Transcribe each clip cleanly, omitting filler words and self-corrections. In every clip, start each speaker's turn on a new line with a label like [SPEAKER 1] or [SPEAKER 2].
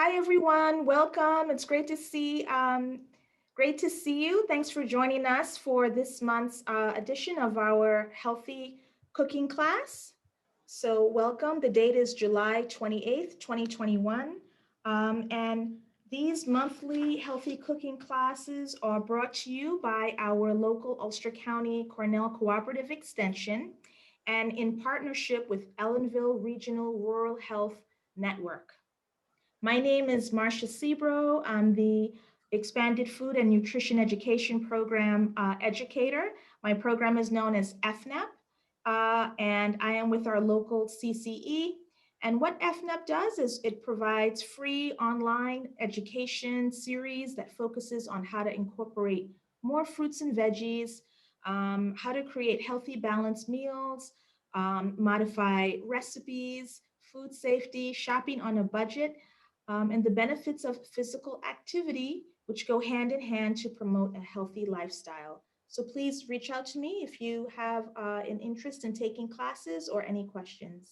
[SPEAKER 1] Hi, everyone. Welcome. It's great to see you. Thanks for joining us for this month's edition of our healthy cooking class. So welcome. The date is July 28th, 2021. And these monthly healthy cooking classes are brought to you by our local Ulster County Cornell Cooperative Extension and in partnership with Ellenville Regional Rural Health Network. My name is Marcia Sebro. I'm the Expanded Food and Nutrition Education Program educator. My program is known as FNAP, and I am with our local CCE. And what FNAP does is it provides free online education series that focuses on how to incorporate more fruits and veggies, how to create healthy, balanced meals, modify recipes, food safety, shopping on a budget, and the benefits of physical activity, which go hand in hand to promote a healthy lifestyle. So please reach out to me if you have an interest in taking classes or any questions.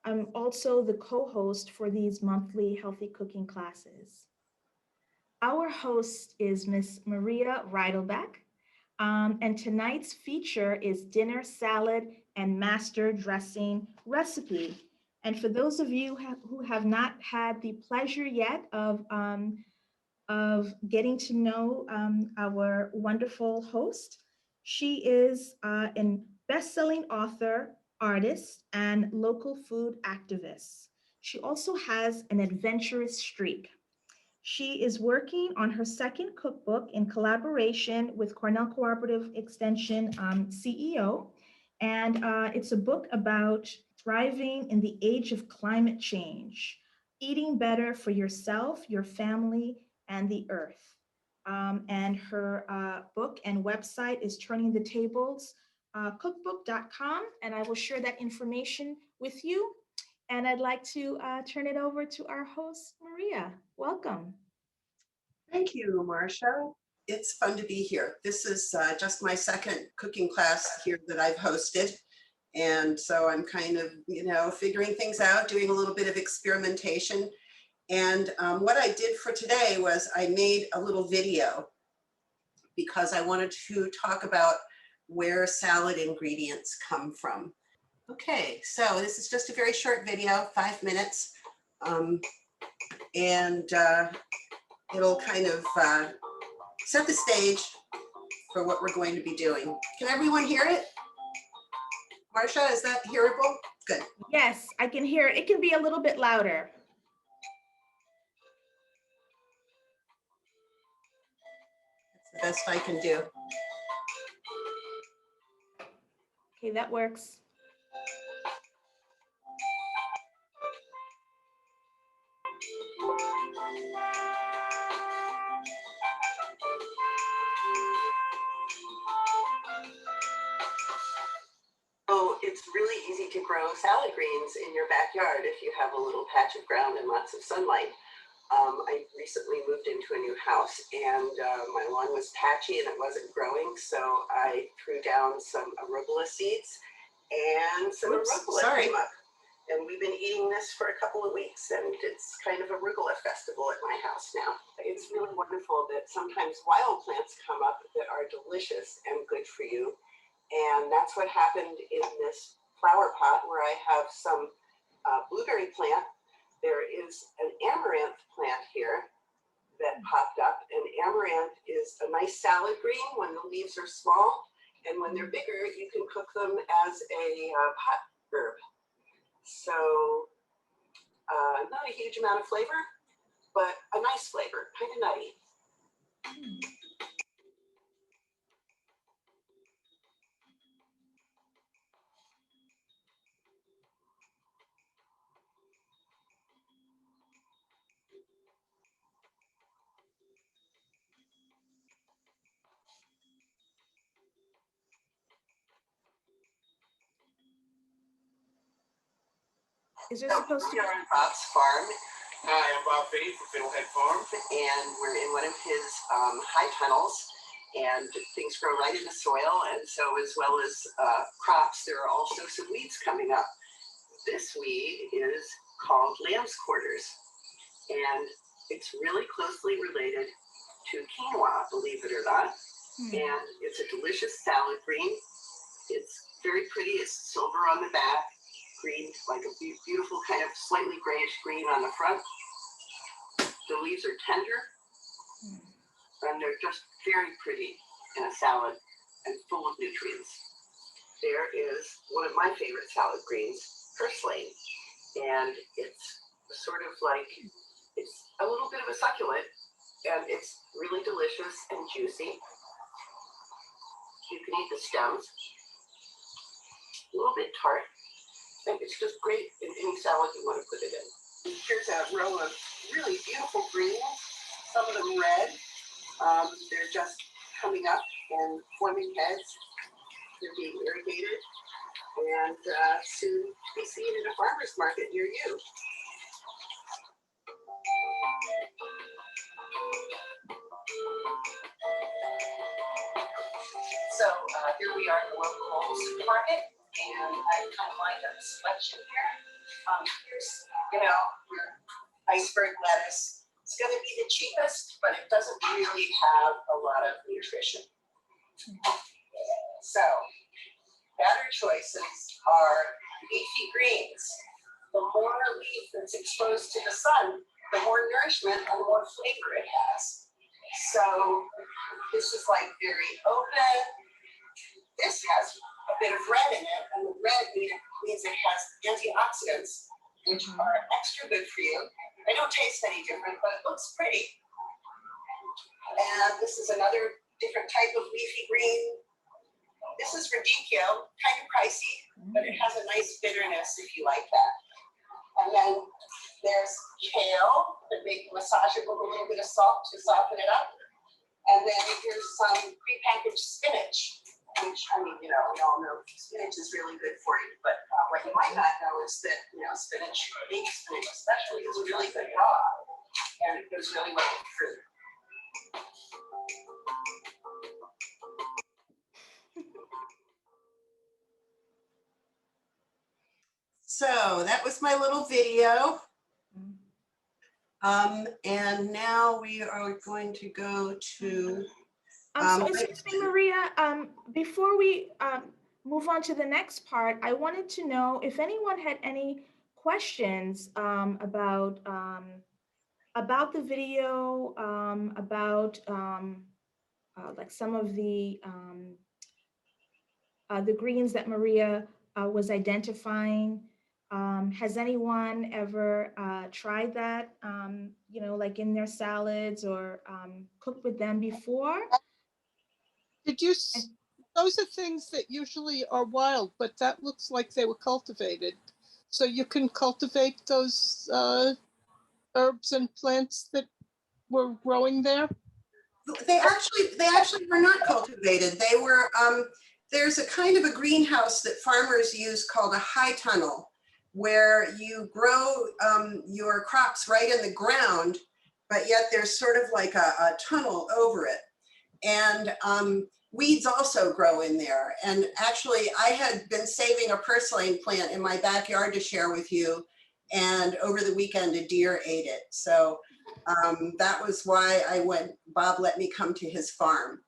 [SPEAKER 1] I'm also the co-host for these monthly healthy cooking classes. Our host is Miss Maria Reidelbeck, and tonight's feature is dinner salad and master dressing recipe. And for those of you who have not had the pleasure yet of getting to know our wonderful host, she is an best-selling author, artist, and local food activist. She also has an adventurous streak. She is working on her second cookbook in collaboration with Cornell Cooperative Extension CEO. And it's a book about thriving in the age of climate change, eating better for yourself, your family, and the earth. And her book and website is Turning the Tables cookbook.com. And I will share that information with you. And I'd like to turn it over to our host, Maria. Welcome.
[SPEAKER 2] Thank you, Marcia. It's fun to be here. This is just my second cooking class here that I've hosted. And so I'm kind of, figuring things out, doing a little bit of experimentation. And what I did for today was I made a little video because I wanted to talk about where salad ingredients come from. Okay, so this is just a very short video, 5 minutes. And it'll kind of set the stage for what we're going to be doing. Can everyone hear it? Marcia, is that hearable? Good.
[SPEAKER 1] Yes, I can hear it. It can be a little bit louder.
[SPEAKER 2] That's the best I can do.
[SPEAKER 1] Okay, that works.
[SPEAKER 2] Oh, it's really easy to grow salad greens in your backyard if you have a little patch of ground and lots of sunlight. I recently moved into a new house and my lawn was patchy and it wasn't growing, so I threw down some arugula seeds and some arugula came up. And we've been eating this for a couple of weeks, and it's kind of a arugula festival at my house now. It's really wonderful that sometimes wild plants come up that are delicious and good for you. And that's what happened in this flower pot where I have some blueberry plant. There is an amaranth plant here that popped up, and amaranth is a nice salad green when the leaves are small, and when they're bigger, you can cook them as a pot herb. So not a huge amount of flavor, but a nice flavor, kind of nutty.
[SPEAKER 1] Is there supposed to be?
[SPEAKER 2] We are on Bob's farm.
[SPEAKER 3] Hi, I'm Bob Finney from Fiddlehead Farm.
[SPEAKER 2] And we're in one of his high tunnels, and things grow right in the soil, and so as well as crops, there are also some weeds coming up. This weed is called lamb's quarters, and it's really closely related to quinoa, believe it or not. And it's a delicious salad green. It's very pretty. It's silver on the back, green, like a beautiful kind of slightly grayish green on the front. The leaves are tender, and they're just very pretty in a salad and full of nutrients. There is one of my favorite salad greens, purslane, and it's sort of like, it's a little bit of a succulent, and it's really delicious and juicy. You can eat the stems, a little bit tart, and it's just great in any salad you want to put it in. Here's a row of really beautiful greens, some of them red. They're just coming up and forming heads. They're being irrigated and soon to be seen in a farmer's market near you. So here we are at the local supermarket, and I kind of lined up a selection here. Here's, your iceberg lettuce. It's going to be the cheapest, but it doesn't really have a lot of nutrition. So, better choices are leafy greens. The more leaf that's exposed to the sun, the more nourishment and the more flavor it has. So, this is like very open. This has a bit of red in it, and the red means it has antioxidants, which are extra good for you. They don't taste any different, but it looks pretty. And this is another different type of leafy green. This is radicchio, kind of pricey, but it has a nice bitterness if you like that. And then there's kale, that make massage it with a little bit of salt to soften it up. And then here's some prepackaged spinach, which, we all know spinach is really good for you. But what you might not know is that, spinach, leaf spinach especially, is really good raw. And it goes really well with fruit. So that was my little video. And now we are going to go to.
[SPEAKER 1] So excuse me, Maria, before we move on to the next part, I wanted to know if anyone had any questions about the video, about like some of the greens that Maria was identifying. Has anyone ever tried that, like in their salads or cooked with them before?
[SPEAKER 4] Did you, those are things that usually are wild, but that looks like they were cultivated. So you can cultivate those herbs and plants that were growing there?
[SPEAKER 2] They actually were not cultivated. They were, there's a kind of a greenhouse that farmers use called a high tunnel, where you grow your crops right in the ground, but yet there's sort of like a tunnel over it. And weeds also grow in there. And actually, I had been saving a purslane plant in my backyard to share with you. And over the weekend, a deer ate it. So that was why Bob let me come to his farm.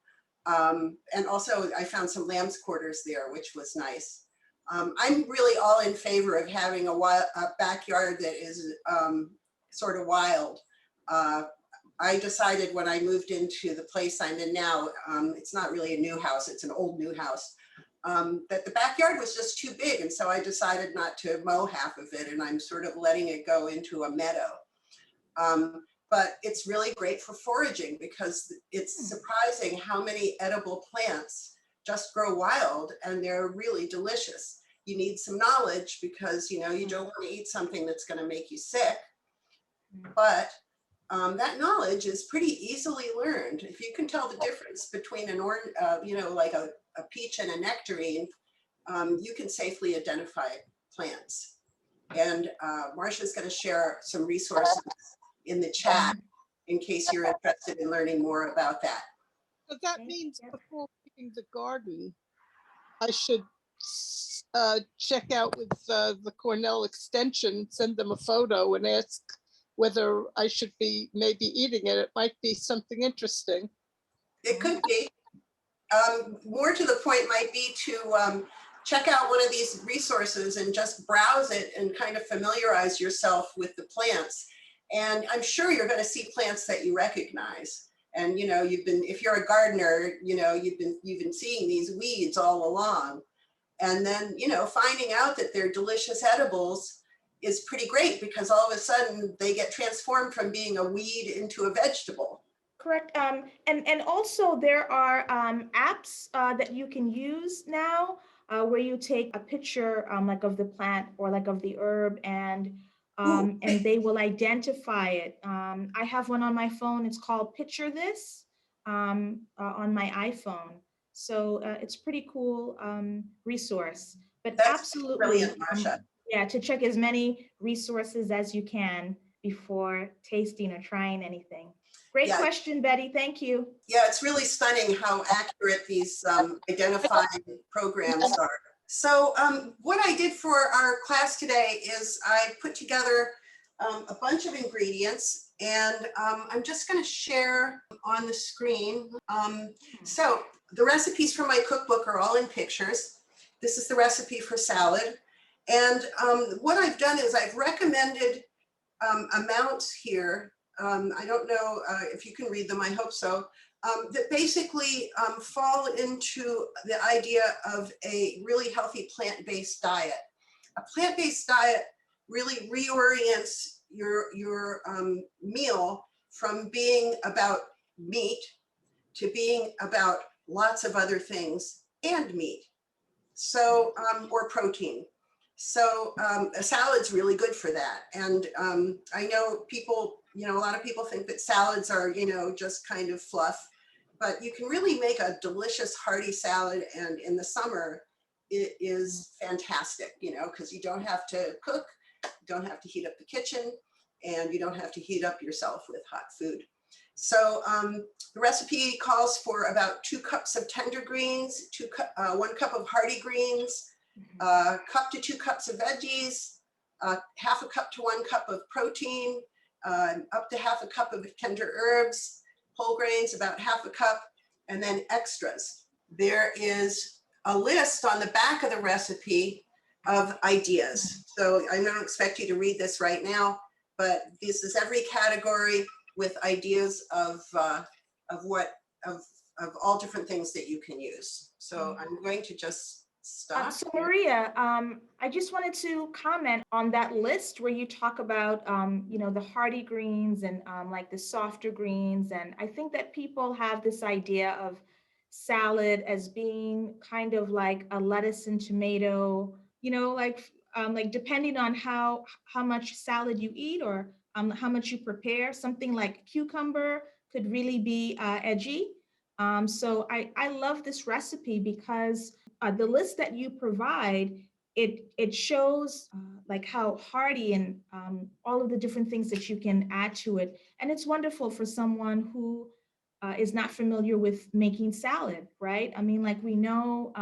[SPEAKER 2] And also I found some lamb's quarters there, which was nice. I'm really all in favor of having a backyard that is sort of wild. I decided when I moved into the place I'm in now, it's not really a new house, it's an old new house, that the backyard was just too big. And so I decided not to mow half of it, and I'm sort of letting it go into a meadow. But it's really great for foraging, because it's surprising how many edible plants just grow wild and they're really delicious. You need some knowledge, because you don't want to eat something that's going to make you sick, but that knowledge is pretty easily learned. If you can tell the difference between an orange, like a peach and a nectarine, you can safely identify plants. And Marcia's going to share some resources in the chat in case you're interested in learning more about that.
[SPEAKER 4] So that means before picking the garden, I should check out with the Cornell Extension, send them a photo and ask whether I should be maybe eating it. It might be something interesting.
[SPEAKER 5] It could be. More to the point might be to check out one of these resources and just browse it and kind of familiarize yourself with the plants. And I'm sure you're going to see plants that you recognize. And if you're a gardener, you've been seeing these weeds all along. And then finding out that they're delicious edibles is pretty great, because all of a sudden they get transformed from being a weed into a vegetable.
[SPEAKER 1] Correct. And also there are apps that you can use now where you take a picture like of the plant or like of the herb, and they will identify it. I have one on my phone. It's called Picture This on my iPhone. So it's pretty cool resource. But
[SPEAKER 5] That's
[SPEAKER 1] absolutely,
[SPEAKER 5] brilliant, Marsha.
[SPEAKER 1] yeah, to check as many resources as you can before tasting or trying anything. Great
[SPEAKER 5] Yeah.
[SPEAKER 1] question, Betty. Thank you.
[SPEAKER 5] Yeah, it's really stunning how accurate these identifying programs are. So what I did for our class today is I put together a bunch of ingredients, and I'm just going to share on the screen. So the recipes from my cookbook are all in pictures. This is the recipe for salad. And what I've done is I've recommended amounts here. I don't know if you can read them, I hope so, that basically fall into the idea of a really healthy plant-based diet. A plant-based diet really reorients your meal from being about meat to being about lots of other things and meat, so or protein. So a salad's really good for that. And I know people, a lot of people think that salads are, just kind of fluff, but you can really make a delicious hearty salad. And in the summer, it is fantastic, because you don't have to cook, you don't have to heat up the kitchen, and you don't have to heat up yourself with hot food. So the recipe calls for about 2 cups of tender greens, 1 cup of hearty greens, cup to 2 cups of veggies, half a cup to 1 cup of protein, up to half a cup of tender herbs, whole grains, about half a cup, and then extras. There is a list on the back of the recipe of ideas. So I don't expect you to read this right now, but this is every category with ideas of all different things that you can use. So I'm going to just stop.
[SPEAKER 1] So Maria, I just wanted to comment on that list where you talk about, the hearty greens and like the softer greens. And I think that people have this idea of salad as being kind of like a lettuce and tomato, like depending on how much salad you eat or how much you prepare, something like cucumber could really be edgy. So I love this recipe because the list that you provide, it shows like how hearty and all of the different things that you can add to it. And it's wonderful for someone who is not familiar with making salad, right? I mean, like we know,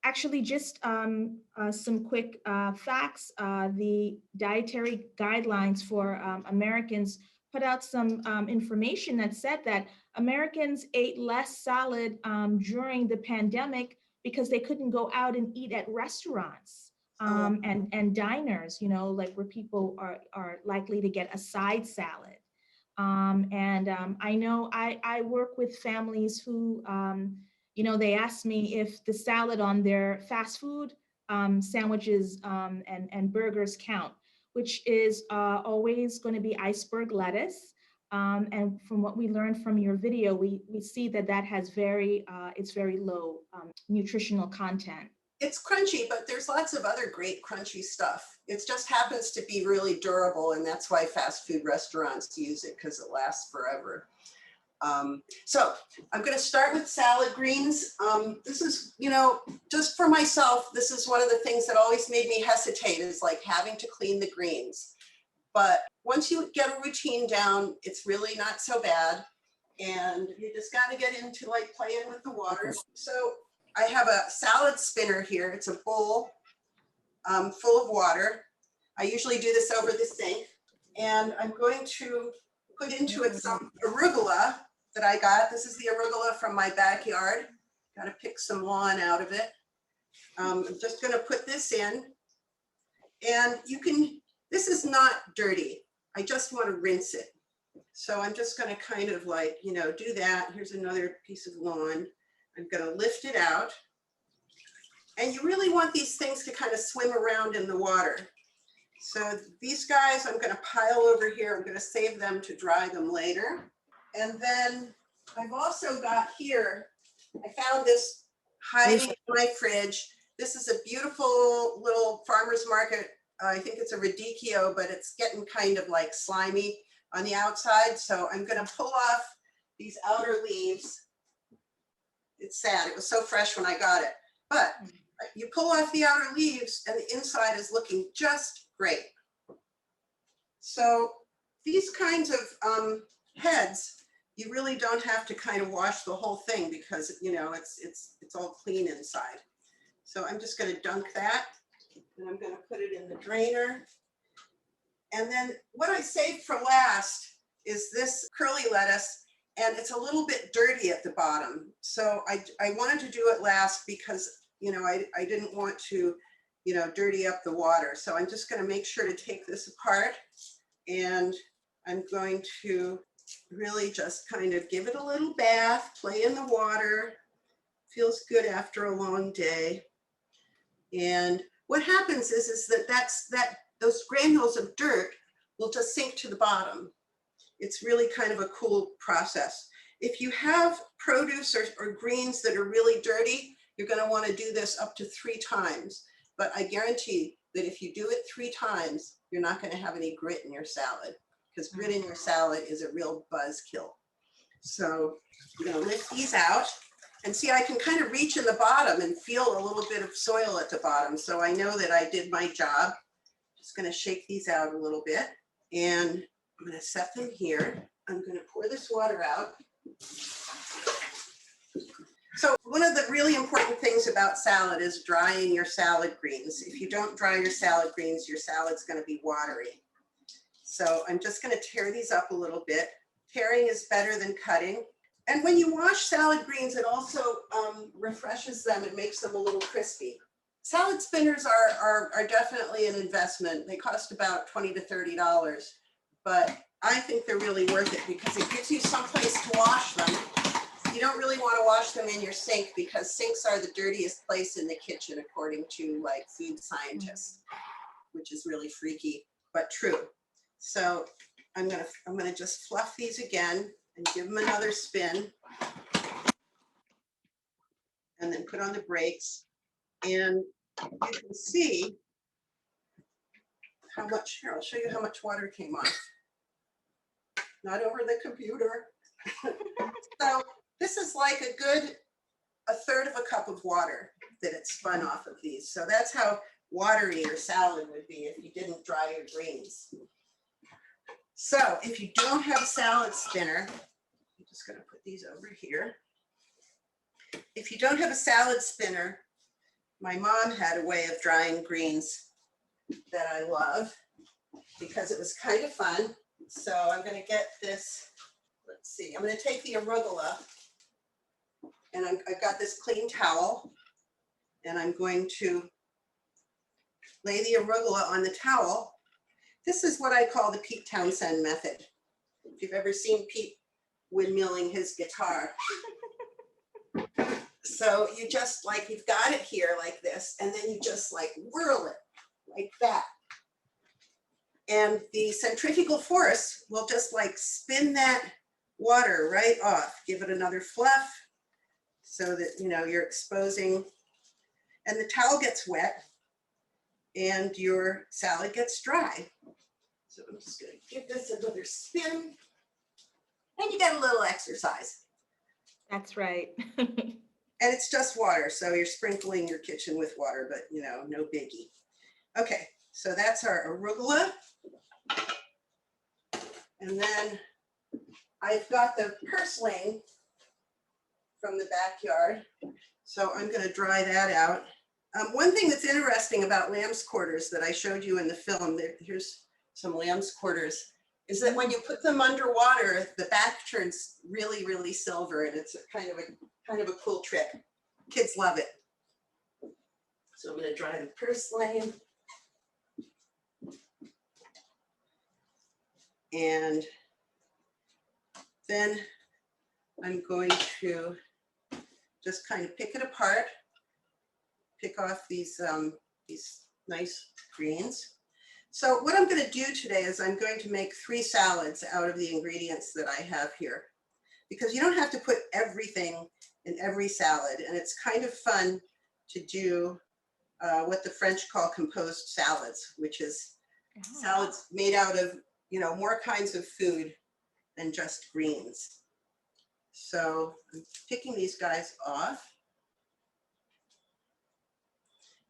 [SPEAKER 1] actually just some quick facts, the dietary guidelines for Americans put out some information that said that Americans ate less salad during the pandemic because they couldn't go out and eat at restaurants and diners, like where people are likely to get a side salad. I know I work with families who, they ask me if the salad on their fast food sandwiches and burgers count, which is always going to be iceberg lettuce. And from what we learned from your video, we see that has it's very low nutritional content.
[SPEAKER 5] It's crunchy, but there's lots of other great crunchy stuff. It just happens to be really durable, and that's why fast food restaurants use it, because it lasts forever. So I'm going to start with salad greens. This is, just for myself, this is one of the things that always made me hesitate, is like having to clean the greens. But once you get a routine down, it's really not so bad. And you just got to get into like playing with the water. So I have a salad spinner here. It's a bowl full of water. I usually do this over the sink. And I'm going to put into it some arugula that I got. This is the arugula from my backyard. Got to pick some lawn out of it. I'm just going to put this in. And you can, this is not dirty. I just want to rinse it. So I'm just going to kind of like, you know, do that. Here's another piece of lawn. I'm going to lift it out. And you really want these things to kind of swim around in the water. So these guys I'm going to pile over here. I'm going to save them to dry them later. And then I've also got here, I found this hiding in my fridge. This is a beautiful little farmer's market. I think it's a radicchio, but it's getting kind of like slimy on the outside. So I'm going to pull off these outer leaves. It's sad. It was so fresh when I got it. But you pull off the outer leaves and the inside is looking just great. So these kinds of heads, you really don't have to kind of wash the whole thing because, you know, it's all clean inside. So I'm just going to dunk that and I'm going to put it in the drainer. And then what I saved for last is this curly lettuce, and it's a little bit dirty at the bottom. So I wanted to do it last because, you know, I didn't want to, you know, dirty up the water. So I'm just going to make sure to take this apart, and I'm going to really just kind of give it a little bath, play in the water. Feels good after a long day. And what happens is that those granules of dirt will just sink to the bottom. It's really kind of a cool process. If you have produce or greens that are really dirty, you're going to want to do this up to 3 times. But I guarantee that if you do it 3 times, you're not going to have any grit in your salad, because grit in your salad is a real buzzkill. So I'm going to lift these out. And see, I can kind of reach in the bottom and feel a little bit of soil at the bottom. So I know that I did my job. Just going to shake these out a little bit. And I'm going to set them here. I'm going to pour this water out. So one of the really important things about salad is drying your salad greens. If you don't dry your salad greens, your salad's going to be watery. So I'm just going to tear these up a little bit. Tearing is better than cutting. And when you wash salad greens, it also refreshes them and makes them a little crispy. Salad spinners are definitely an investment. They cost about $20 to $30, but I think they're really worth it because it gives you someplace to wash them. You don't really want to wash them in your sink because sinks are the dirtiest place in the kitchen, according to like food scientists, which is really freaky, but true. So I'm gonna just fluff these again and give them another spin, and then put on the brakes. And you can see how much, here, I'll show you how much water came off. Not over the computer. So this is like a good 1/3 of a cup of water that it spun off of these. So that's how watery your salad would be if you didn't dry your greens. So if you don't have a salad spinner, I'm just going to put these over here. If you don't have a salad spinner, my mom had a way of drying greens that I love because it was kind of fun. So I'm going to get this, let's see, I'm going to take the arugula, and I've got this clean towel, and I'm going to lay the arugula on the towel. This is what I call the Pete Townsend method. If you've ever seen Pete windmilling his guitar. So you just like, you've got it here like this, and then you just like whirl it like that. And the centrifugal force will just like spin that water right off. Give it another fluff so that, you know, you're exposing, and the towel gets wet and your salad gets dry. So I'm just going to give this another spin, and you get a little exercise.
[SPEAKER 1] That's right.
[SPEAKER 5] And it's just water, so you're sprinkling your kitchen with water, but you know, no biggie. Okay, so that's our arugula. And then I've got the purslane from the backyard, so I'm going to dry that out. One thing that's interesting about lamb's quarters that I showed you in the film, here's some lamb's quarters, is that when you put them underwater, the back turns really, really silver, and it's a kind of a cool trick. Kids love it. So I'm going to dry the purslane. And then I'm going to just kind of pick it apart, pick off these nice greens. So what I'm going to do today is I'm going to make 3 salads out of the ingredients that I have here, because you don't have to put everything in every salad, and it's kind of fun to do what the French call composed salads, which is salads made out of, you know, more kinds of food than just greens. So I'm picking these guys off.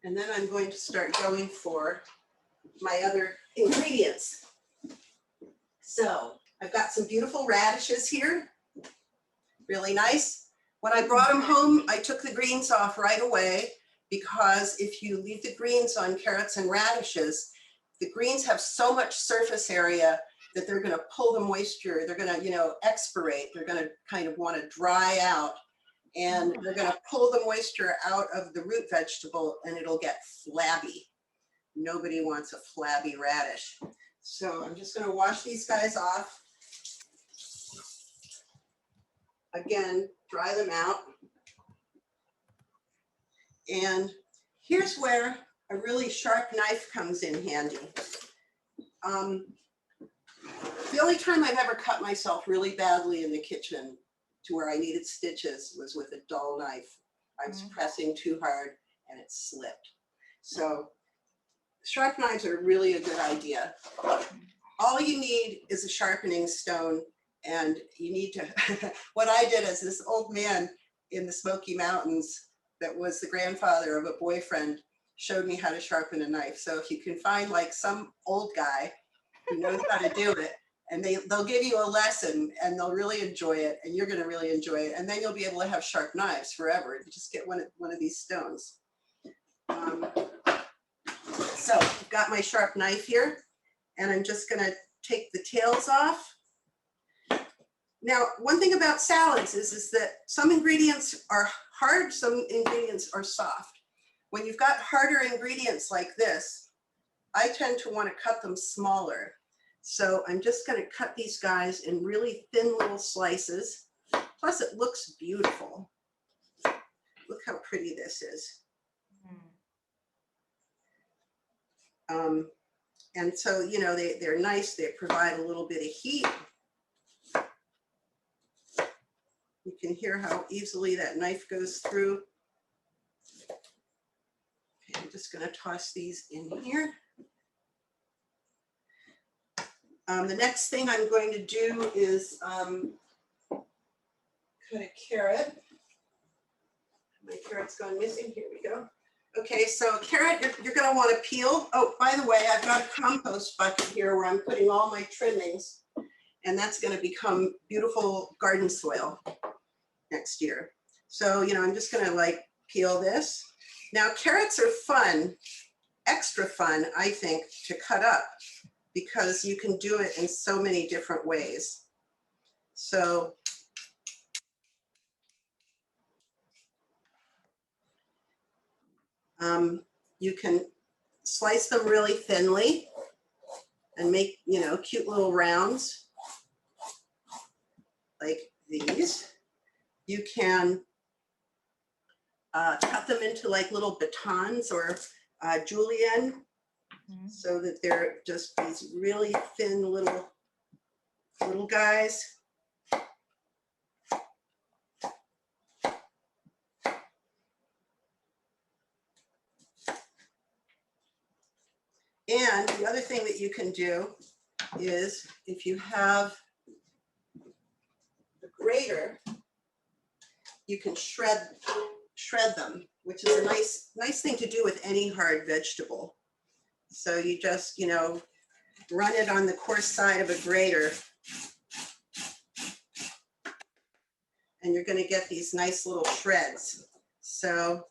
[SPEAKER 5] And then I'm going to start going for my other ingredients. So I've got some beautiful radishes here, really nice. When I brought them home, I took the greens off right away, because if you leave the greens on carrots and radishes, the greens have so much surface area that they're going to pull the moisture. They're going to, you know, expirate. They're going to kind of want to dry out, and they're going to pull the moisture out of the root vegetable, and it'll get flabby. Nobody wants a flabby radish. So I'm just going to wash these guys off. Again, dry them out. And here's where a really sharp knife comes in handy. The only time I've ever cut myself really badly in the kitchen to where I needed stitches was with a dull knife. I was pressing too hard and it slipped. So sharp knives are really a good idea. All you need is a sharpening stone, and you need to, what I did is this old man in the Smoky Mountains that was the grandfather of a boyfriend showed me how to sharpen a knife. So if you can find like some old guy who knows how to do it, and they'll give you a lesson, and they'll really enjoy it, and you're going to really enjoy it, and then you'll be able to have sharp knives forever. You just get one of these stones. So I've got my sharp knife here, and I'm just going to take the tails off. Now, one thing about salads is that some ingredients are hard, some ingredients are soft. When you've got harder ingredients like this, I tend to want to cut them smaller. So I'm just going to cut these guys in really thin little slices. Plus it looks beautiful. Look how pretty this is. And so, you know, they're nice. They provide a little bit of heat. You can hear how easily that knife goes through. Okay, I'm just going to toss these in here. The next thing I'm going to do is cut a carrot. My carrot's gone missing. Here we go. Okay, so carrot, you're going to want to peel. Oh, by the way, I've got a compost bucket here where I'm putting all my trimmings, and that's going to become beautiful garden soil next year. So, you know, I'm just going to like peel this. Now, carrots are fun, extra fun, I think, to cut up, because you can do it in so many different ways. So you can slice them really thinly and make, you know, cute little rounds like these. You can cut them into like little batons or julienne, so that they're just these really thin little guys. And the other thing that you can do is, if you have a grater, you can shred them, which is a nice thing to do with any hard vegetable. So you just, you know, run it on the coarse side of a grater, and you're going to get these nice little shreds. So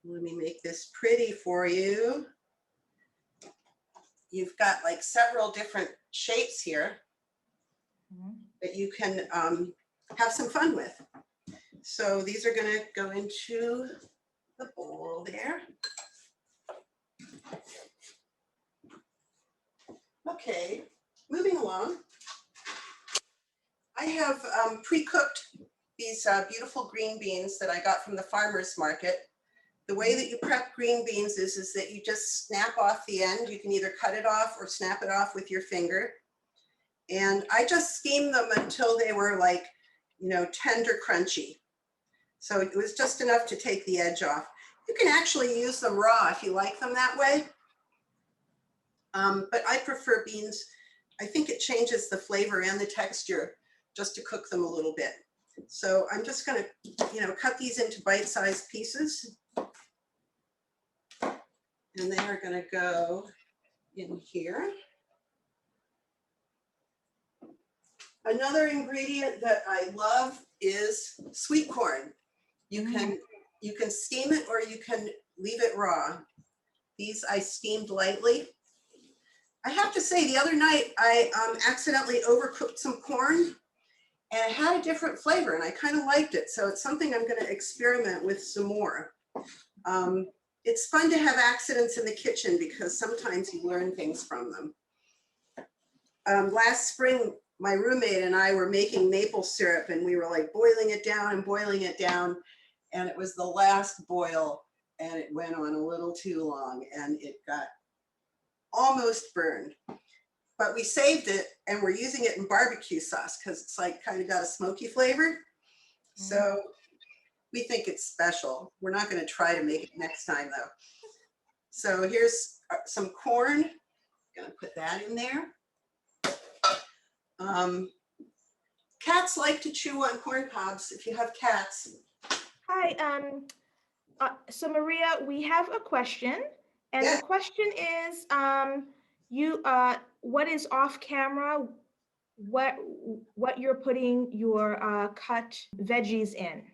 [SPEAKER 5] let me make this pretty for you. you've got like several different shapes here
[SPEAKER 1] Mhm.
[SPEAKER 5] that you can have some fun with. So these are gonna go into the bowl there. Okay, moving along. I have pre-cooked these beautiful green beans that I got from the farmer's market. The way that you prep green beans is that you just snap off the end. You can either cut it off or snap it off with your finger. And I just steamed them until they were like, you know, tender crunchy. So it was just enough to take the edge off. You can actually use them raw if you like them that way. But I prefer beans. I think it changes the flavor and the texture just to cook them a little bit. So I'm just gonna, you know, cut these into bite-sized pieces. And they are gonna go in here. Another ingredient that I love is sweet corn. You can steam it or you can leave it raw. These I steamed lightly. I have to say, the other night I accidentally overcooked some corn and it had a different flavor and I kind of liked it. So it's something I'm going to experiment with some more. It's fun to have accidents in the kitchen because sometimes you learn things from them. Last spring, my roommate and I were making maple syrup and we were like boiling it down and boiling it down. And it was the last boil and it went on a little too long and it got almost burned. But we saved it and we're using it in barbecue sauce because it's like kind of got a smoky flavor. So we think it's special. We're not going to try to make it next time though. So here's some corn. Gonna put that in there. Cats like to chew on corn cobs if you have cats.
[SPEAKER 1] Hi, so Maria, we have a question, and
[SPEAKER 5] Yeah.
[SPEAKER 1] the question is, what is off camera? What you're putting your cut veggies in?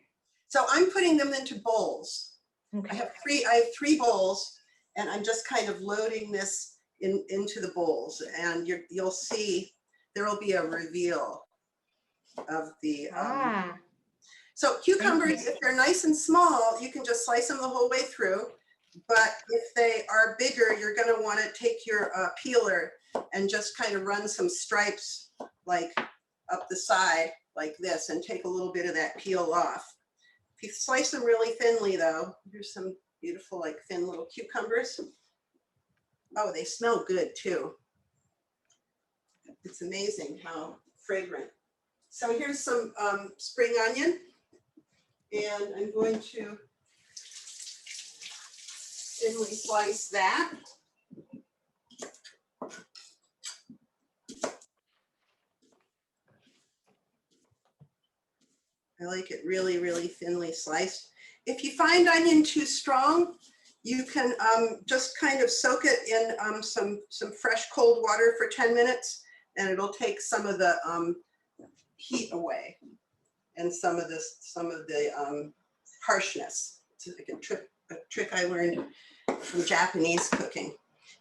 [SPEAKER 5] So I'm putting them into bowls. I
[SPEAKER 1] Okay.
[SPEAKER 5] have three bowls and I'm just kind of loading this into the bowls and you'll see there will be a reveal of the, so cucumbers, if they're nice and small, you can just slice them the whole way through. But if they are bigger, you're gonna wanna take your peeler and just kind of run some stripes like up the side like this and take a little bit of that peel off. If you slice them really thinly though, here's some beautiful like thin little cucumbers. Oh, they smell good too. It's amazing how fragrant. So here's some spring onion and I'm going to thinly slice that. I like it really, really thinly sliced. If you find onion too strong, you can just kind of soak it in some fresh cold water for 10 minutes and it'll take some of the heat away and some of the harshness. It's like a trick I learned from Japanese cooking.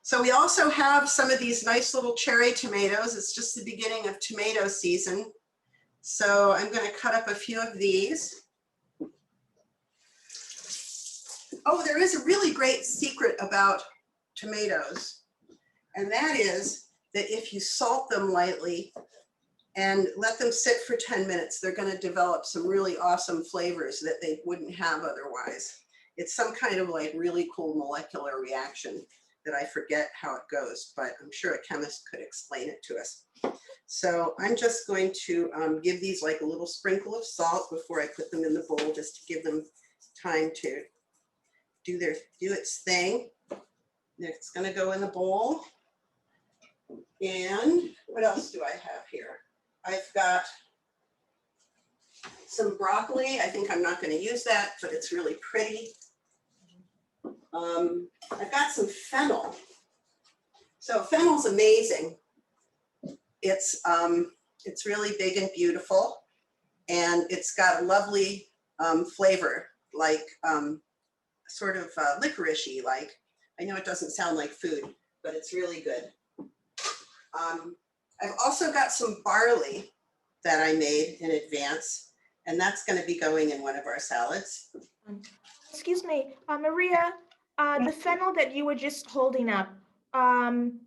[SPEAKER 5] So we also have some of these nice little cherry tomatoes. It's just the beginning of tomato season. So I'm going to cut up a few of these. Oh, there is a really great secret about tomatoes, and that is that if you salt them lightly and let them sit for 10 minutes, they're going to develop some really awesome flavors that they wouldn't have otherwise. It's some kind of like really cool molecular reaction that I forget how it goes, but I'm sure a chemist could explain it to us. So I'm just going to give these like a little sprinkle of salt before I put them in the bowl, just to give them time to do its thing. It's going to go in the bowl. And what else do I have here? I've got some broccoli. I think I'm not going to use that, but it's really pretty. I've got some fennel. So fennel's amazing. It's really big and beautiful, and it's got a lovely flavor, like sort of licorice-y. Like, I know it doesn't sound like food, but it's really good. I've also got some barley that I made in advance, and that's going to be going in one of our salads.
[SPEAKER 1] Excuse me, Maria, the fennel that you were just holding up,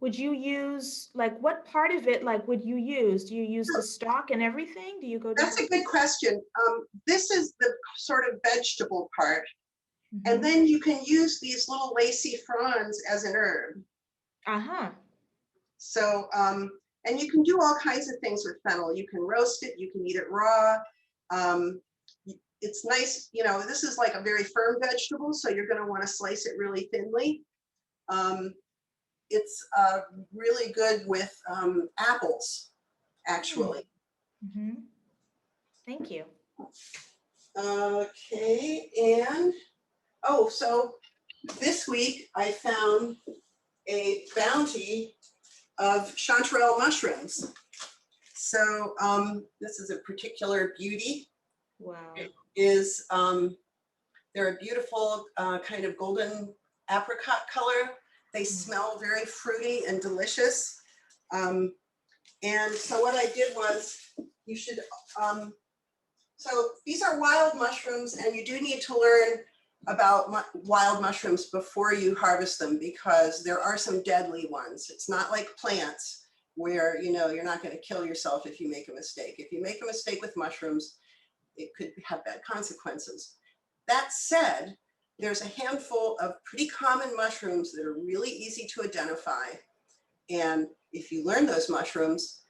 [SPEAKER 1] would you use, like, what part of it, like, would you use? Do you use the stalk and everything? Do you go down?
[SPEAKER 5] That's a good question. This is the sort of vegetable part.
[SPEAKER 1] Mhm.
[SPEAKER 5] And then you can use these little lacy fronds as an herb.
[SPEAKER 1] Uh-huh.
[SPEAKER 5] So, and you can do all kinds of things with fennel. You can roast it, you can eat it raw. It's nice, you know, this is like a very firm vegetable, so you're going to want to slice it really thinly. It's really good with apples, actually.
[SPEAKER 1] Mhm. Thank you.
[SPEAKER 5] Okay, and oh, so this week I found a bounty of chanterelle mushrooms. So this is a particular beauty.
[SPEAKER 1] Wow.
[SPEAKER 5] It is, they're a beautiful kind of golden apricot color. They smell very fruity and delicious. And so what I did was, you should, so these are wild mushrooms, and you do need to learn about wild mushrooms before you harvest them, because there are some deadly ones. It's not like plants where, you know, you're not going to kill yourself if you make a mistake. If you make a mistake with mushrooms, it could have bad consequences. That said, there's a handful of pretty common mushrooms that are really easy to identify. And if you learn those mushrooms,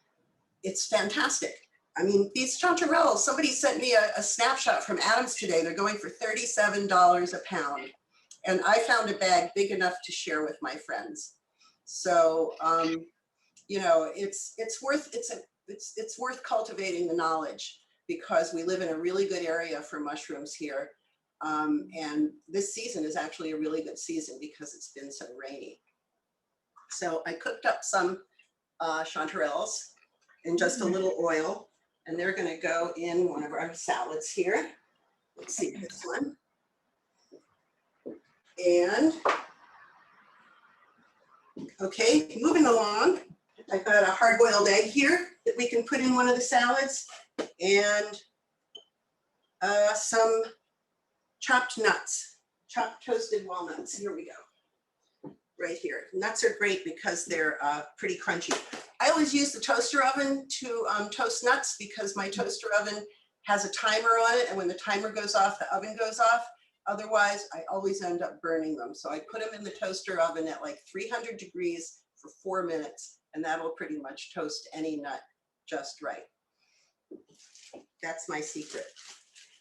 [SPEAKER 5] it's fantastic. I mean, these chanterelles, somebody sent me a snapshot from Adams today. They're going for $37 a pound. And I found a bag big enough to share with my friends. So, you know, it's worth cultivating the knowledge, because we live in a really good area for mushrooms here. And this season is actually a really good season because it's been so rainy. So I cooked up some chanterelles in just a little oil, and they're going to go in one of our salads here. Let's see this one. And okay, moving along, I've got a hard-boiled egg here that we can put in one of the salads, and some chopped nuts, chopped toasted walnuts. Here we go, right here. Nuts are great because they're pretty crunchy. I always use the toaster oven to toast nuts, because my toaster oven has a timer on it, and when the timer goes off, the oven goes off. Otherwise, I always end up burning them. So I put them in the toaster oven at like 300 degrees for 4 minutes, and that'll pretty much toast any nut just right. That's my secret.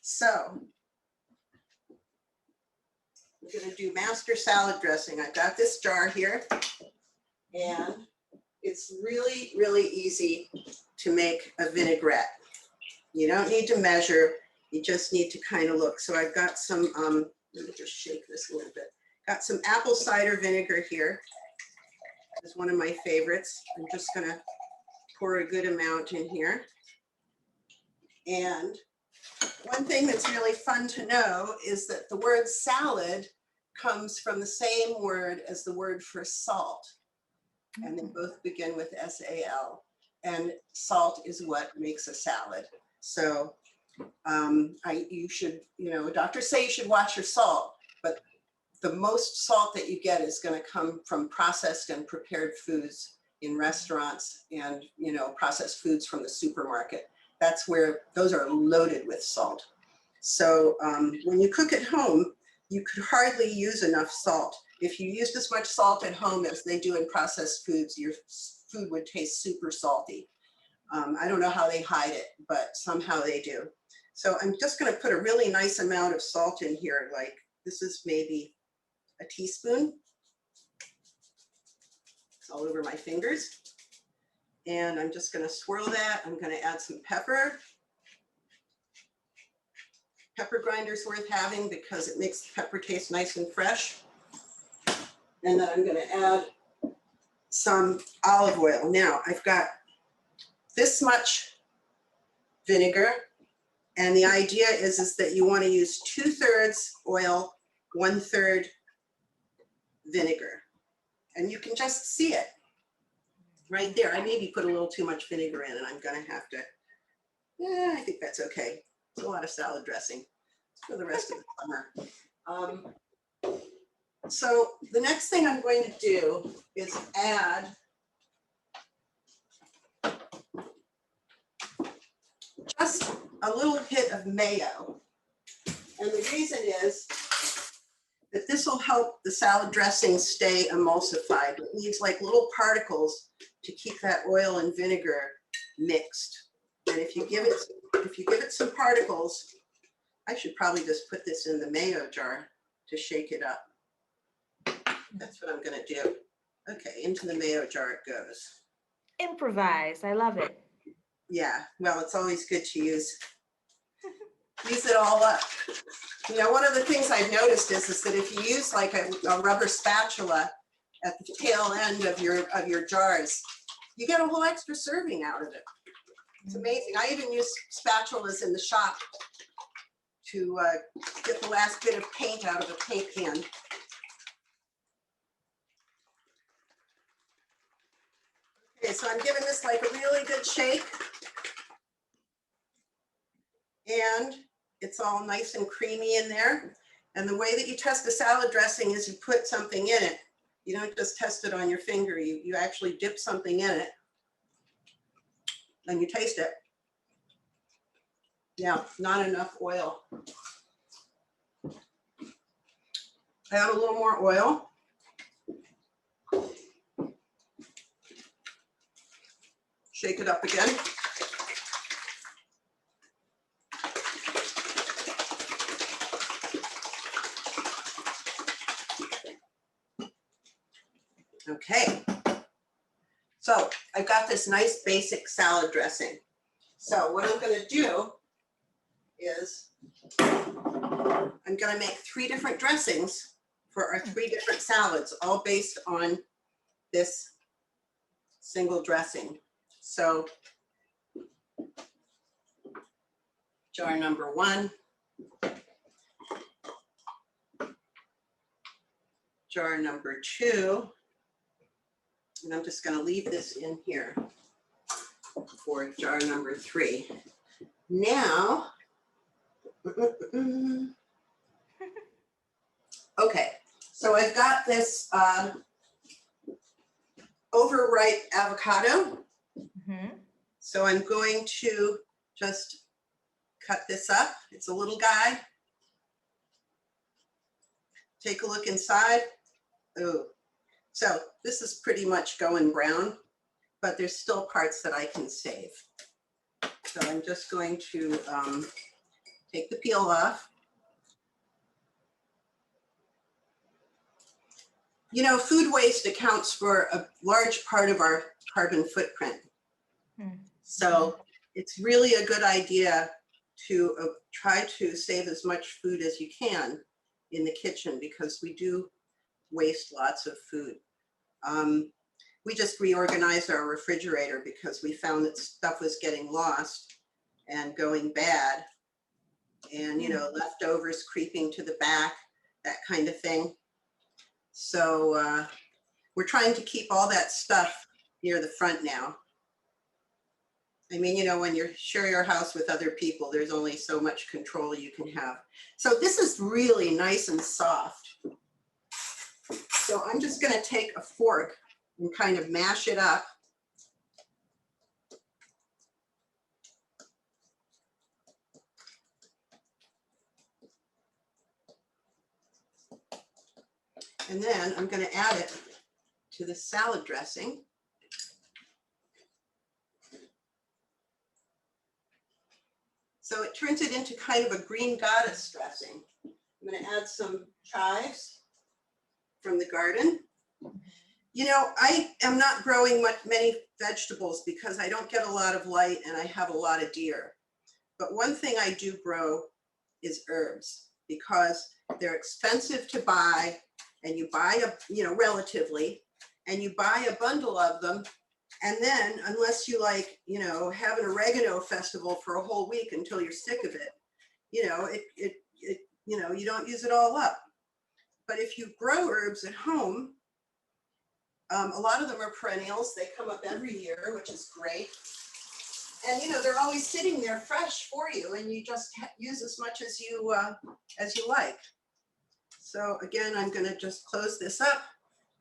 [SPEAKER 5] So we're going to do master salad dressing. I've got this jar here, and it's really, really easy to make a vinaigrette. You don't need to measure, you just need to kind of look. So I've got some, let me just shake this a little bit. Got some apple cider vinegar here. This is one of my favorites. I'm just gonna pour a good amount in here. And one thing that's really fun to know is that the word salad comes from the same word as the word for salt. And they both begin with S-A-L. And salt is what makes a salad. So you should, you know, doctors say you should watch your salt, but the most salt that you get is going to come from processed and prepared foods in restaurants, and, you know, processed foods from the supermarket. That's where those are loaded with salt. So when you cook at home, you could hardly use enough salt. If you used as much salt at home as they do in processed foods, your food would taste super salty. I don't know how they hide it, but somehow they do. So I'm just going to put a really nice amount of salt in here. Like, this is maybe a teaspoon. It's all over my fingers. And I'm just going to swirl that. I'm going to add some pepper. Pepper grinder's worth having because it makes the pepper taste nice and fresh. And then I'm going to add some olive oil. Now I've got this much vinegar, and the idea is that you want to use 2/3 oil, 1/3 vinegar, and you can just see it. right there. I maybe put a little too much vinegar in and I'm gonna have to, I think that's okay. It's a lot of salad dressing for the rest of the summer. So the next thing I'm going to do is add just a little hit of mayo. And the reason is that this will help the salad dressing stay emulsified. It needs like little particles to keep that oil and vinegar mixed. And if you give it some particles, I should probably just put this in the mayo jar to shake it up. That's what I'm gonna do. Okay, into the mayo jar it goes.
[SPEAKER 1] Improvise. I love it.
[SPEAKER 5] Yeah, well, it's always good to use it all up. You know, one of the things I've noticed is that if you use like a rubber spatula at the tail end of your jars, you get a whole extra serving out of it. It's amazing. I even use spatulas in the shop to get the last bit of paint out of a paint can. Okay, so I'm giving this like a really good shake. And it's all nice and creamy in there. And the way that you test the salad dressing is you put something in it. You don't just test it on your finger. You actually dip something in it and you taste it. Yeah, not enough oil. Add a little more oil. Shake it up again. Okay, so I've got this nice basic salad dressing. So what I'm gonna do is I'm gonna make 3 different dressings for our 3 different salads, all based on this single dressing. So jar number 1, jar number 2, and I'm just going to leave this in here for jar number 3. Now, okay, so I've got this overripe avocado. So I'm going to just cut this up. It's a little guy. Take a look inside. Oh, so this is pretty much going brown, but there's still parts that I can save. So I'm just going to take the peel off. You know, food waste accounts for a large part of our carbon footprint. So it's really a good idea to try to save as much food as you can in the kitchen, because we do waste lots of food. We just reorganized our refrigerator because we found that stuff was getting lost and going bad, and you know, leftovers creeping to the back, that kind of thing. So we're trying to keep all that stuff near the front now. I mean, you know, when you share your house with other people, there's only so much control you can have. So this is really nice and soft. So I'm just going to take a fork and kind of mash it up. And then I'm going to add it to the salad dressing. So it turns it into kind of a green goddess dressing. I'm going to add some chives from the garden. You know, I am not growing many vegetables because I don't get a lot of light and I have a lot of deer. But one thing I do grow is herbs, because they're expensive to buy, and you buy relatively, and you buy a bundle of them. And then, unless you like, you know, have an oregano festival for a whole week until you're sick of it, you know, you know, you don't use it all up. But if you grow herbs at home, A lot of them are perennials. They come up every year, which is great. And you know, they're always sitting there fresh for you, and you just use as much as you like. So again, I'm going to just close this up.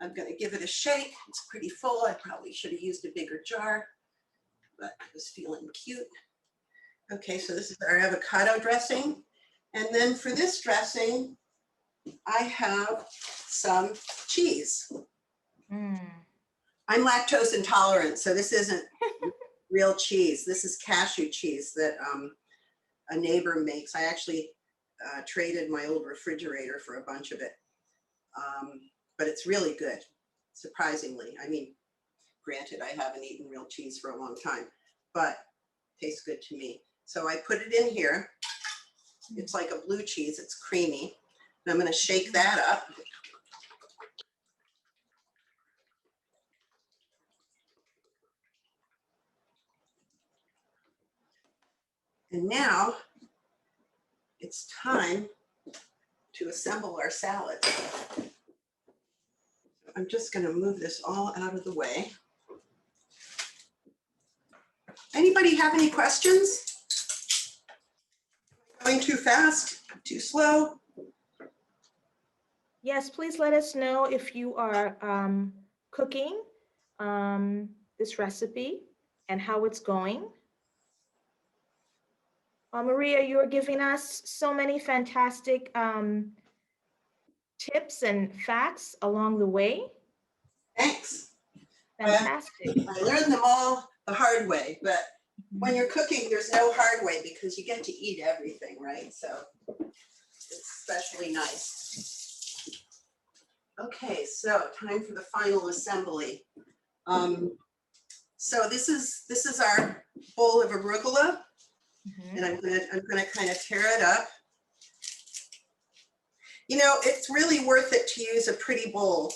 [SPEAKER 5] I'm going to give it a shake. It's pretty full. I probably should have used a bigger jar, but I was feeling cute. Okay, so this is our avocado dressing. And then for this dressing, I have some cheese. I'm lactose intolerant, so this isn't real cheese. This is cashew cheese that a neighbor makes. I actually traded my old refrigerator for a bunch of it. But it's really good, surprisingly. I mean, granted, I haven't eaten real cheese for a long time, but tastes good to me. So I put it in here. It's like a blue cheese, it's creamy. And I'm gonna shake that up. And now it's time to assemble our salad. I'm just gonna move this all out of the way. Anybody have any questions? Going too fast, too slow?
[SPEAKER 1] Yes, please let us know if you are cooking this recipe and how it's going. Maria, you are giving us so many fantastic tips and facts along the way.
[SPEAKER 5] Thanks.
[SPEAKER 1] Fantastic.
[SPEAKER 5] I learned them all the hard way, but when you're cooking, there's no hard way because you get to eat everything, right? So it's especially nice. Okay, so time for the final assembly. So this is our bowl of arugula, and I'm gonna kind of tear it up. You know, it's really worth it to use a pretty bowl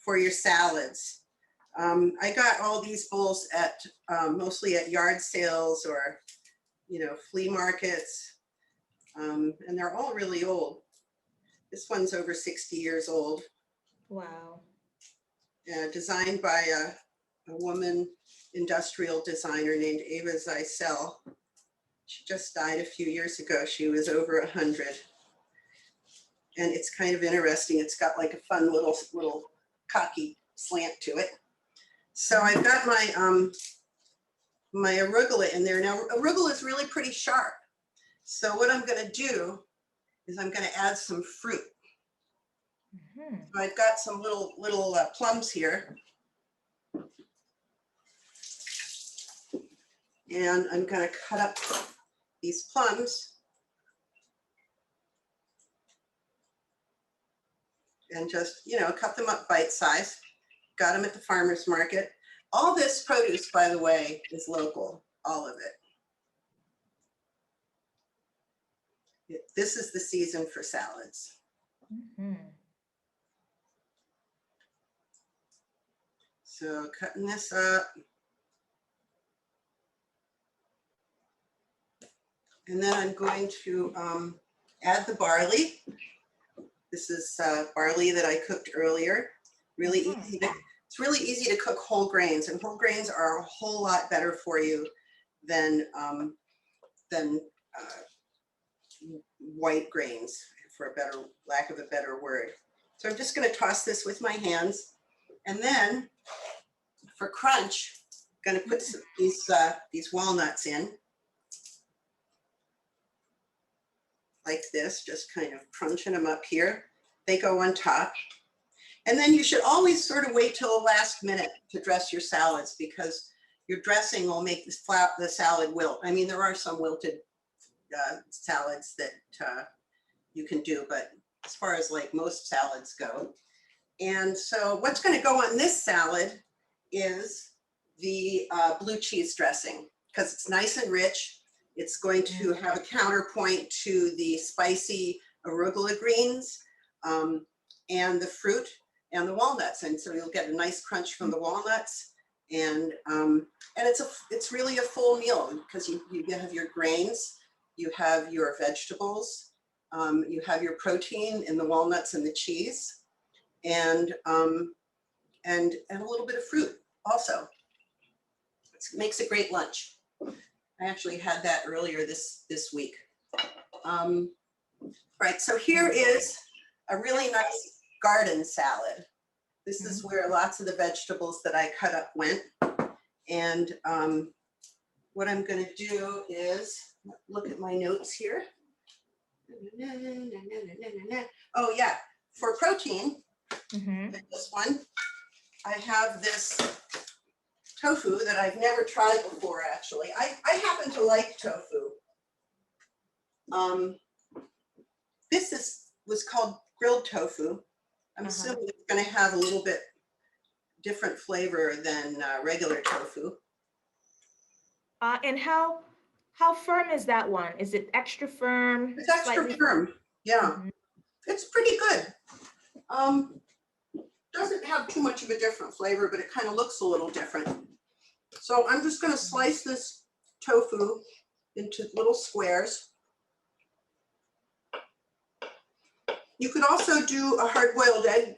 [SPEAKER 5] for your salads. I got all these bowls at mostly at yard sales or, you know, flea markets, and they're all really old. This one's over 60 years old.
[SPEAKER 1] Wow.
[SPEAKER 5] Designed by a woman industrial designer named Eva Zeisel. She just died a few years ago. She was over 100. And it's kind of interesting. It's got like a fun little cocky slant to it. So I've got my my arugula in there. Now arugula is really pretty sharp. So what I'm going to do is I'm going to add some fruit. So I've got some little plums here. And I'm going to cut up these plums and just, you know, cut them up bite size. Got them at the farmer's market. All this produce, by the way, is local, all of it. This is the season for salads. So cutting this up. And then I'm going to add the barley. This is barley that I cooked earlier. Really easy to, it's really easy to cook whole grains, and whole grains are a whole lot better for you than white grains, for a better, lack of a better word. So I'm just going to toss this with my hands, and then for crunch, I'm going to put some, these walnuts in. Like this, just kind of crunching them up here. They go on top. And then you should always sort of wait till the last minute to dress your salads, because your dressing will make the salad wilt. I mean, there are some wilted salads that you can do, but as far as like most salads go. And so what's going to go on this salad is the blue cheese dressing, because it's nice and rich. It's going to have a counterpoint to the spicy arugula greens and the fruit and the walnuts. And so you'll get a nice crunch from the walnuts. And it's really a full meal, because you have your grains, you have your vegetables, you have your protein in the walnuts and the cheese. And and a little bit of fruit also. It makes a great lunch. I actually had that earlier this week. Right, so here is a really nice garden salad. This is where lots of the vegetables that I cut up went. And what I'm going to do is look at my notes here. Oh yeah, for protein, this one, I have this tofu that I've never tried before, actually. I happen to like tofu. This was called grilled tofu. I'm assuming it's going to have a little bit different flavor than regular tofu.
[SPEAKER 1] And how firm is that one? Is it extra firm?
[SPEAKER 5] It's extra firm. Yeah, it's pretty good. Doesn't have too much of a different flavor, but it kind of looks a little different. So I'm just going to slice this tofu into little squares. You could also do a hard-boiled egg.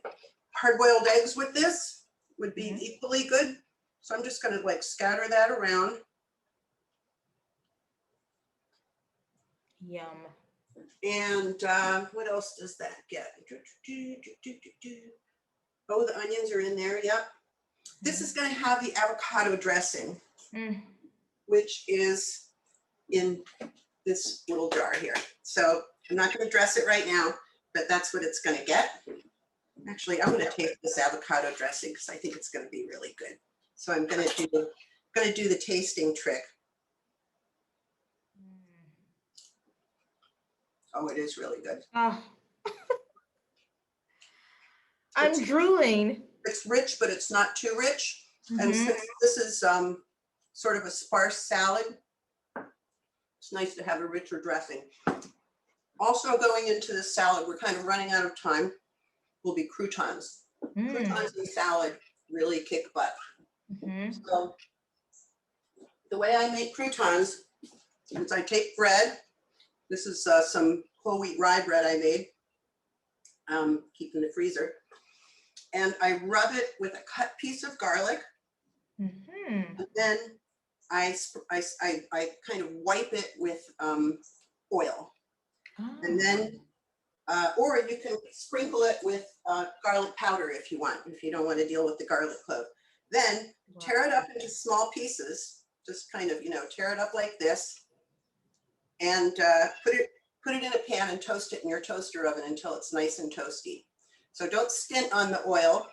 [SPEAKER 5] Hard-boiled eggs with this would be equally good. So I'm just going to like scatter that around.
[SPEAKER 1] Yum.
[SPEAKER 5] And what else does that get? Oh, the onions are in there. Yep. This is going to have the avocado dressing, which is in this little jar here. So I'm not going to dress it right now, but that's what it's going to get. Actually, I'm going to take this avocado dressing because I think it's going to be really good. So I'm going to do the tasting trick. Oh, it is really good.
[SPEAKER 1] Oh. I'm drooling.
[SPEAKER 5] It's rich, but it's not too rich. And since this is sort of a sparse salad, it's nice to have a richer dressing. Also going into this salad, we're kind of running out of time, will be croutons. Croutons and salad really kick butt. So the way I make croutons is I take bread. This is some whole wheat rye bread I made, keep in the freezer. And I rub it with a cut piece of garlic. And then I kind of wipe it with oil. And then, or you can sprinkle it with garlic powder if you want, if you don't want to deal with the garlic clove. Then tear it up into small pieces, just kind of, tear it up like this. And put it in a pan and toast it in your toaster oven until it's nice and toasty. So don't stint on the oil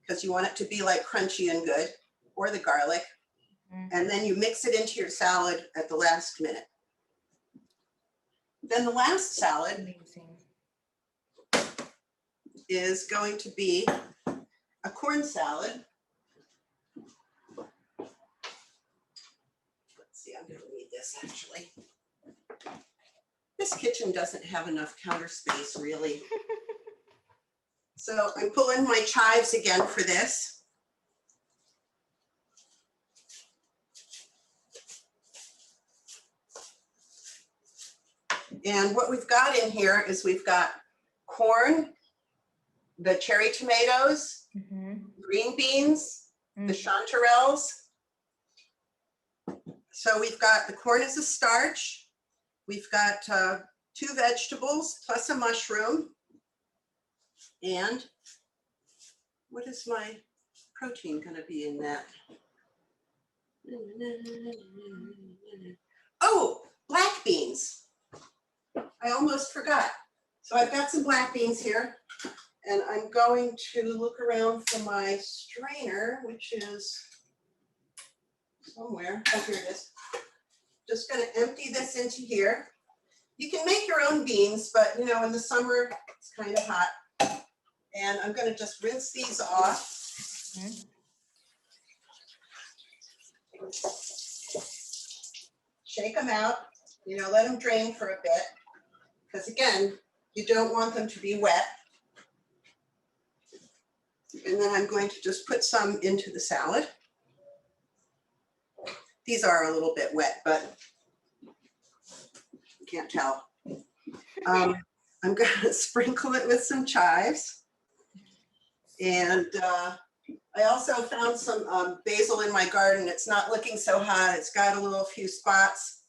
[SPEAKER 5] because you want it to be like crunchy and good, or the garlic. And then you mix it into your salad at the last minute. Then the last salad is going to be a corn salad. Let's see, I'm going to need this actually. This kitchen doesn't have enough counter space, really. So I'm pulling my chives again for this. And what we've got in here is we've got corn, the cherry tomatoes, green beans, the chanterelles. So we've got the corn as a starch. We've got 2 vegetables plus a mushroom. And what is my protein going to be in that? Oh, black beans. I almost forgot. So I've got some black beans here, and I'm going to look around for my strainer, which is somewhere. Oh, here it is. Just going to empty this into here. You can make your own beans, but in the summer, it's kind of hot. And I'm going to just rinse these off. Shake them out, let them drain for a bit. Because again, you don't want them to be wet. And then I'm going to just put some into the salad. These are a little bit wet, but you can't tell. I'm going to sprinkle it with some chives. And I also found some basil in my garden. It's not looking so hot. It's got a little few spots,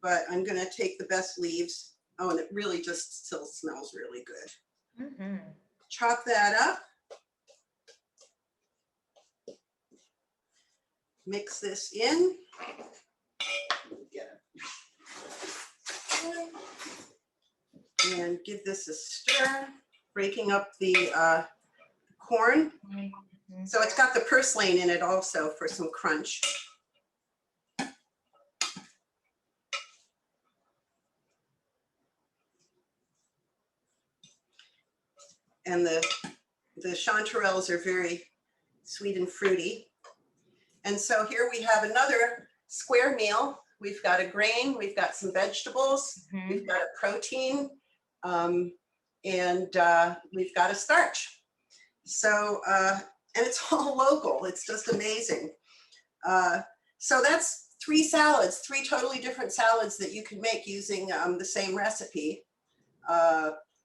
[SPEAKER 5] but I'm gonna take the best leaves. Oh, and it really just still smells really good.
[SPEAKER 1] Mhm.
[SPEAKER 5] Chop that up. Mix this in. Get it. And give this a stir, breaking up the corn.
[SPEAKER 1] Mhm.
[SPEAKER 5] So it's got the purslane in it also for some crunch. And the chanterelles are very sweet and fruity. And so here we have another square meal. We've got a grain, we've got some vegetables,
[SPEAKER 1] Mhm.
[SPEAKER 5] we've got a protein, and we've got a starch. So, and it's all local. It's just amazing. So that's 3 salads, 3 totally different salads that you can make using the same recipe.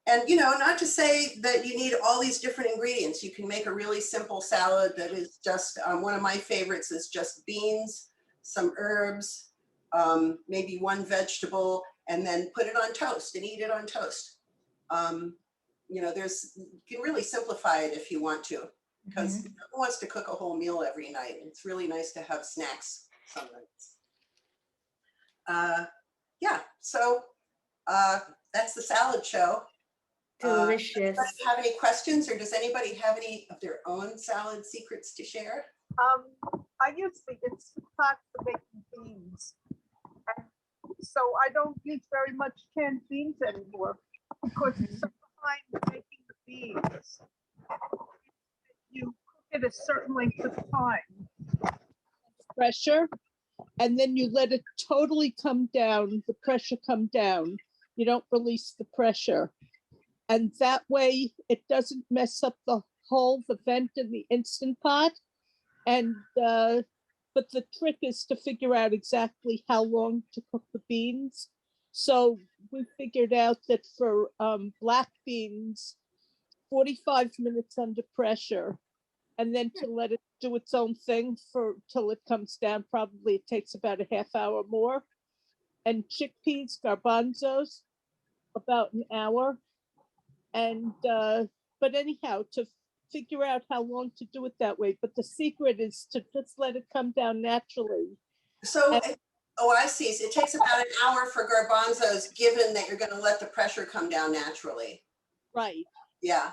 [SPEAKER 5] And you know, not to say that you need all these different ingredients. You can make a really simple salad that is just, one of my favorites is just beans, some herbs, maybe 1 vegetable, and then put it on toast and eat it on toast. You know, you can really simplify it if you want to, because who wants to cook a whole meal every night? It's really nice to have snacks some nights. Yeah, so that's the salad show.
[SPEAKER 1] Delicious.
[SPEAKER 5] Anybody have any questions, or does anybody have any of their own salad secrets to share?
[SPEAKER 4] I use the Instant Pot for making beans. And so I don't use very much canned beans anymore because it's so behind making the beans. You cook it a certain length of time. Pressure, and then you let it totally come down, the pressure come down. You don't release the pressure. And that way it doesn't mess up the vent in the Instant Pot. And but the trick is to figure out exactly how long to cook the beans. So we figured out that for black beans, 45 minutes under pressure, and then to let it do its own thing till it comes down. Probably it takes about a half hour more. And chickpeas, garbanzos, about an hour. And but anyhow, to figure out how long to do it that way. But the secret is to just let it come down naturally.
[SPEAKER 5] So, oh, I see. So it takes about an hour for garbanzos, given that you're going to let the pressure come down naturally.
[SPEAKER 4] Right.
[SPEAKER 5] Yeah,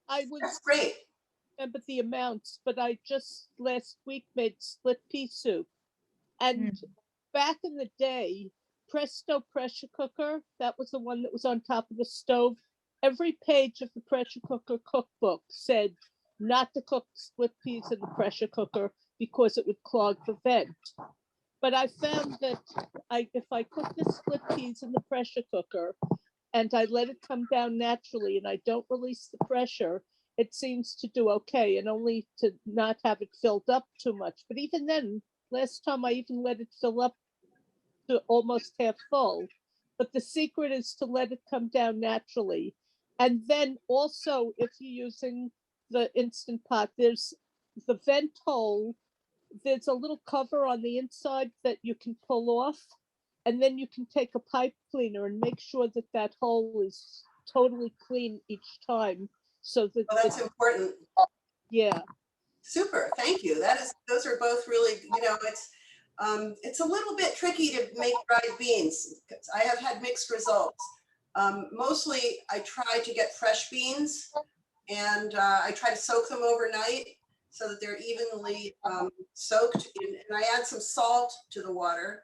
[SPEAKER 4] I was
[SPEAKER 5] that's great.
[SPEAKER 4] remember the amounts, but I just last week made split pea soup. And back in the day, Presto pressure cooker, that was the one that was on top of the stove. Every page of the pressure cooker cookbook said not to cook split peas in the pressure cooker because it would clog the vent. But I found that if I cook the split peas in the pressure cooker and I let it come down naturally and I don't release the pressure, it seems to do okay, and only to not have it filled up too much. But even then, last time I even let it fill up to almost half full. But the secret is to let it come down naturally. And then also, if you're using the Instant Pot, there's the vent hole. There's a little cover on the inside that you can pull off. And then you can take a pipe cleaner and make sure that that hole is totally clean each time. So that
[SPEAKER 5] Well, that's important.
[SPEAKER 4] Yeah.
[SPEAKER 5] Super, thank you. Those are both really, you know, it's a little bit tricky to make dried beans. I have had mixed results. Mostly I try to get fresh beans, and I try to soak them overnight so that they're evenly soaked, and I add some salt to the water,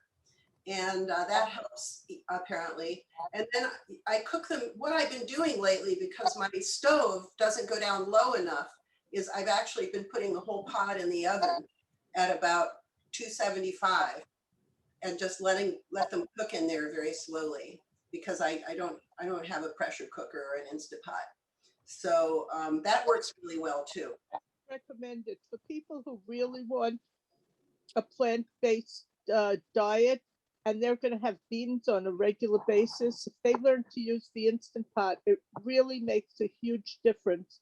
[SPEAKER 5] and that helps apparently. And then I cook them. What I've been doing lately, because my stove doesn't go down low enough, is I've actually been putting the whole pot in the oven at about 275 and just let them cook in there very slowly, because I don't have a pressure cooker or an Instant Pot. So that works really well too.
[SPEAKER 4] Recommended for people who really want a plant-based diet and they're going to have beans on a regular basis. If they learn to use the Instant Pot, it really makes a huge difference.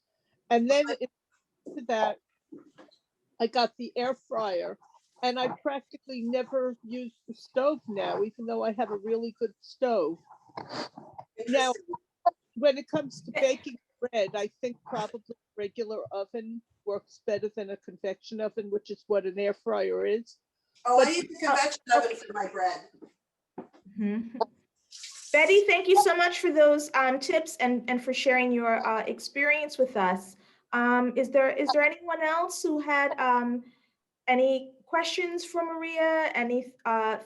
[SPEAKER 4] And then into that, I got the air fryer, and I practically never use the stove now, even though I have a really good stove. Now,
[SPEAKER 5] Interesting.
[SPEAKER 4] when it comes to baking bread, I think probably regular oven works better than a convection oven, which is what an air fryer is.
[SPEAKER 5] Oh, I
[SPEAKER 4] But-
[SPEAKER 5] use a convection oven for my bread.
[SPEAKER 1] Mhm. Betty, thank you so much for those tips and for sharing your experience with us. Is there anyone else who had any questions for Maria? Any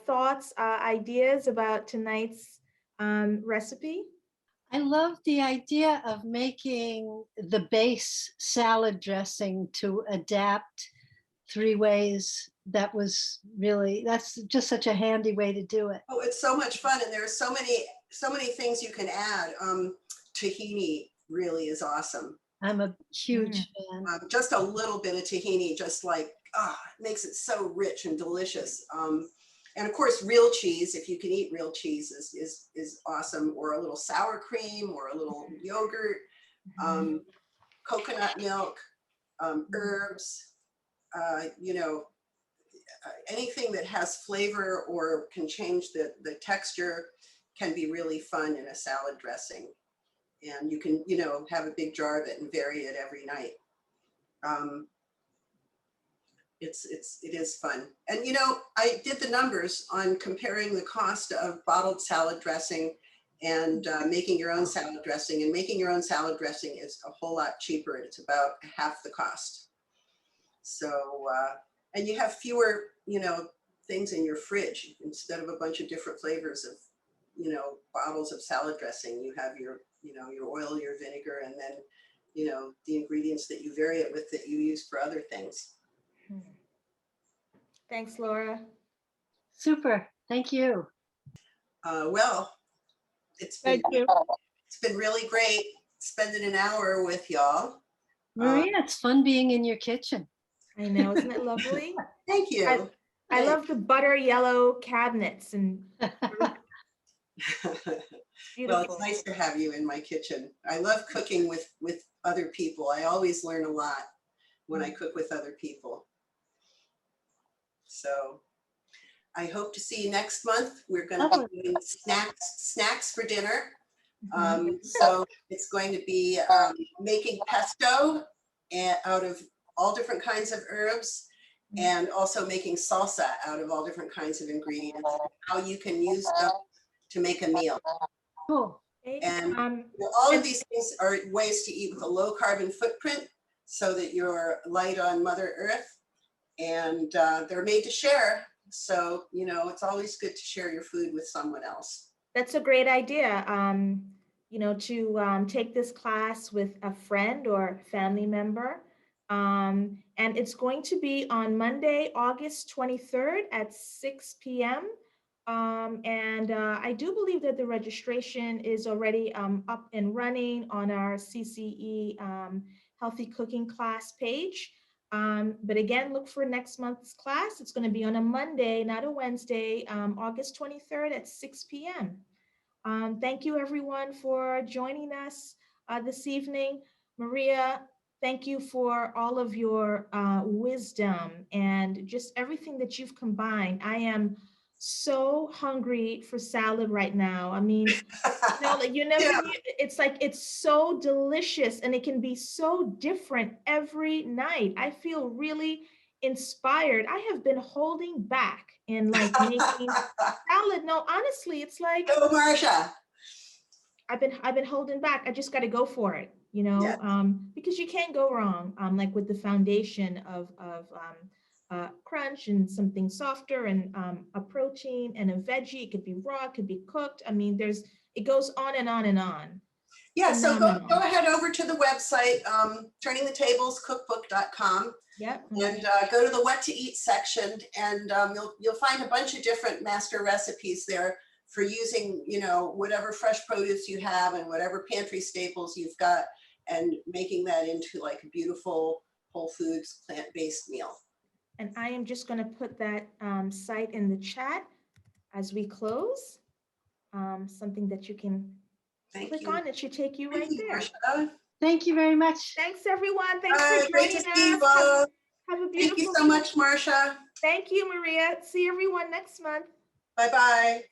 [SPEAKER 1] thoughts, ideas about tonight's recipe?
[SPEAKER 6] I love the idea of making the base salad dressing to adapt 3 ways. That's just such a handy way to do it.
[SPEAKER 5] Oh, it's so much fun, and there are so many things you can add. Tahini really is awesome.
[SPEAKER 6] I'm a huge fan.
[SPEAKER 5] Just a little bit of tahini, just like makes it so rich and delicious. And of course, real cheese, if you can eat real cheese, is awesome. Or a little sour cream, or a little yogurt, coconut milk, herbs. Anything that has flavor or can change the texture can be really fun in a salad dressing. And you can, have a big jar of it and vary it every night. It is fun. And, I did the numbers on comparing the cost of bottled salad dressing and making your own salad dressing. And making your own salad dressing is a whole lot cheaper. It's about half the cost. So, and you have fewer, things in your fridge. Instead of a bunch of different flavors of, bottles of salad dressing, you have your, your oil, your vinegar, and then, the ingredients that you vary it with that you use for other things.
[SPEAKER 1] Thanks, Laura.
[SPEAKER 6] Super. Thank you.
[SPEAKER 5] Well, it's been really great spending an hour with y'all.
[SPEAKER 6] Maria, it's fun being in your kitchen.
[SPEAKER 1] I know, isn't it lovely?
[SPEAKER 5] Thank you.
[SPEAKER 1] I love the butter yellow cabinets and
[SPEAKER 5] Well, it's nice to have you in my kitchen. I love cooking with other people. I always learn a lot when I cook with other people. So I hope to see you next month. We're going to be doing snacks for dinner. So it's going to be making pesto out of all different kinds of herbs, and also making salsa out of all different kinds of ingredients, how you can use them to make a meal.
[SPEAKER 6] Cool.
[SPEAKER 5] And all of these things are ways to eat with a low carbon footprint so that you're light on Mother Earth, and they're made to share. So, it's always good to share your food with someone else.
[SPEAKER 1] That's a great idea. To take this class with a friend or family member. And it's going to be on Monday, August 23rd at 6 p.m. I do believe that the registration is already up and running on our CCE Healthy Cooking class page. But again, look for next month's class. It's going to be on a Monday, not a Wednesday, August 23rd at 6 p.m. Thank you, everyone, for joining us this evening. Maria, thank you for all of your wisdom and just everything that you've combined. I am so hungry for salad right now. I mean, it's like, it's so delicious and it can be so different every night. I feel really inspired. I have been holding back in making salad. No, honestly, it's like,
[SPEAKER 5] Go, Marsha.
[SPEAKER 1] I've been holding back. I just got to go for it,
[SPEAKER 5] Yes.
[SPEAKER 1] because you can't go wrong. With the foundation of crunch and something softer and a protein and a veggie. It could be raw, it could be cooked. I mean, it goes on and on and on.
[SPEAKER 5] Yeah, so go
[SPEAKER 1] Phenomenal.
[SPEAKER 5] ahead over to the website, turningthetablescookbook.com.
[SPEAKER 1] Yep.
[SPEAKER 5] And go to the what to eat section, and you'll find a bunch of different master recipes there for using, whatever fresh produce you have and whatever pantry staples you've got, and making that into like a beautiful whole foods plant-based meal.
[SPEAKER 1] And I am just going to put that site in the chat as we close. Something that you can click on. It should take you right there.
[SPEAKER 5] Marsha.
[SPEAKER 6] Thank you very much.
[SPEAKER 1] Thanks, everyone. Thanks
[SPEAKER 5] All right,
[SPEAKER 1] for
[SPEAKER 5] great
[SPEAKER 1] joining
[SPEAKER 5] to see you
[SPEAKER 1] us.
[SPEAKER 5] both.
[SPEAKER 1] Have a
[SPEAKER 5] Thank
[SPEAKER 1] beautiful
[SPEAKER 5] you so much, Marcia.
[SPEAKER 1] Thank you, Maria. See everyone next month.
[SPEAKER 5] Bye-bye.